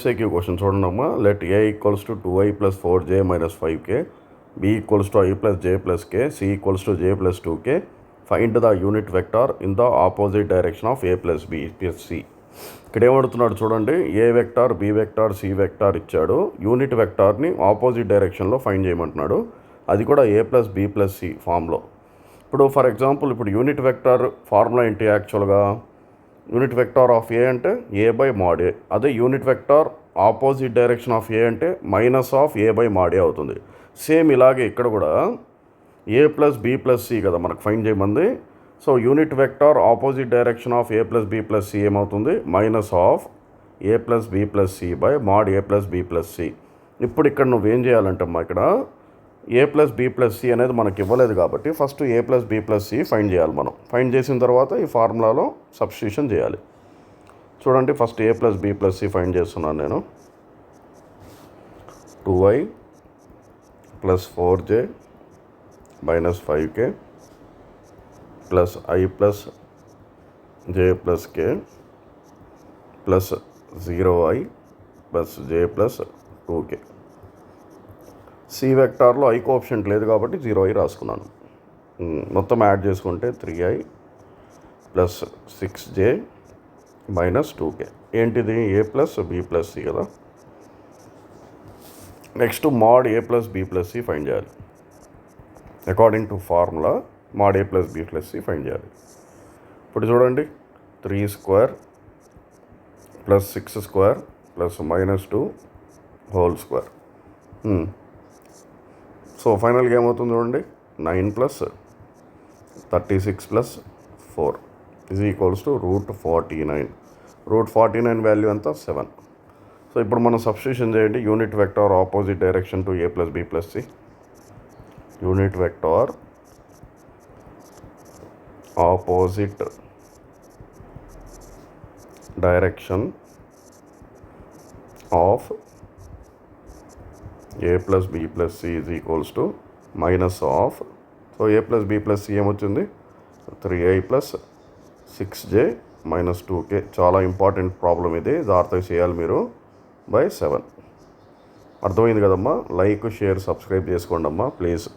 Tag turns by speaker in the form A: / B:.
A: MCQ question చూడండమ్మా. Let A equals to 2i plus 4j minus 5k, B equals to i plus j plus k, C equals to j plus 2k. Find the unit vector in the opposite direction of A plus B plus C. ఇక్కడ ఏమడుతున్నాడు చూడండి, A vector, B vector, C vector ఇచ్చాడు. Unit వెక్టార్ని opposite డైరెక్షన్లో find చేయమంటున్నాడు, అది కూడా A plus B plus C ఫామ్లో. ఇప్పుడు ఫర్ ఎగ్జాంపుల్ ఇప్పుడు యూనిట్ వెక్టార్ ఫార్ములా ఏంటి యాక్చువల్గా? యూనిట్ వెక్టార్ ఆఫ్ ఏ అంటే ఏ బై మాడ్ ఏ. అదే unit vector opposite direction of A అంటే minus of A by mod A అవుతుంది. సేమ్ ఇలాగే ఇక్కడ కూడా A plus B plus C కదా మనకు ఫైండ్ చేయమంది. So unit vector opposite direction of A plus B plus C ఏమవుతుంది? Minus of A plus B plus C by mod A plus B plus C. ఇప్పుడు ఇక్కడ నువ్వేం చేయాలంటమ్మా, ఇక్కడ A plus B plus C అనేది మనకి ఇవ్వలేదు కాబట్టి first A plus B plus C find చేయాలి. మనం ఫైండ్ చేసిన తర్వాత ఈ ఫార్ములాలో సబ్స్టిట్యూషన్ చేయాలి. చూడండి, first A plus B plus C find చేస్తున్నాను నేను. 2i plus 4j minus 5k plus i plus j plus k plus 0i plus j plus 2k. C వెక్టార్లో ఐ కోఎఫిషియంట్ లేదు కాబట్టి 0i రాసుకున్నాను. మొత్తం యాడ్ చేసుకుంటే 3i plus 6j minus 2k. ఏంటిది? A plus B plus C కదా. Next mod A plus B plus C find చేయాలి. According to formula mod A plus B plus C find చేయాలి. ఇప్పుడు చూడండి, 3 square plus 6 square plus minus 2 whole square. So ఫైనల్గా ఏమవుతుంది చూడండి, 9 plus 36 plus 4 is equals to √49. √49 value ఎంత? 7. So ఇప్పుడు మనం సబ్స్టిట్యూషన్ చేయండి. Unit vector opposite direction to A plus B plus C. Unit vector opposite direction of A plus B plus C is equals to minus of. So A plus B plus C ఏమొచ్చింది? 3i plus 6j minus 2k. చాలా important problem ఇది, జాగ్రత్తగా చేయాలి మీరు. By 7. అర్థమైంది కదమ్మా. Like, share, subscribe చేసుకోండి అమ్మా ప్లీజ్.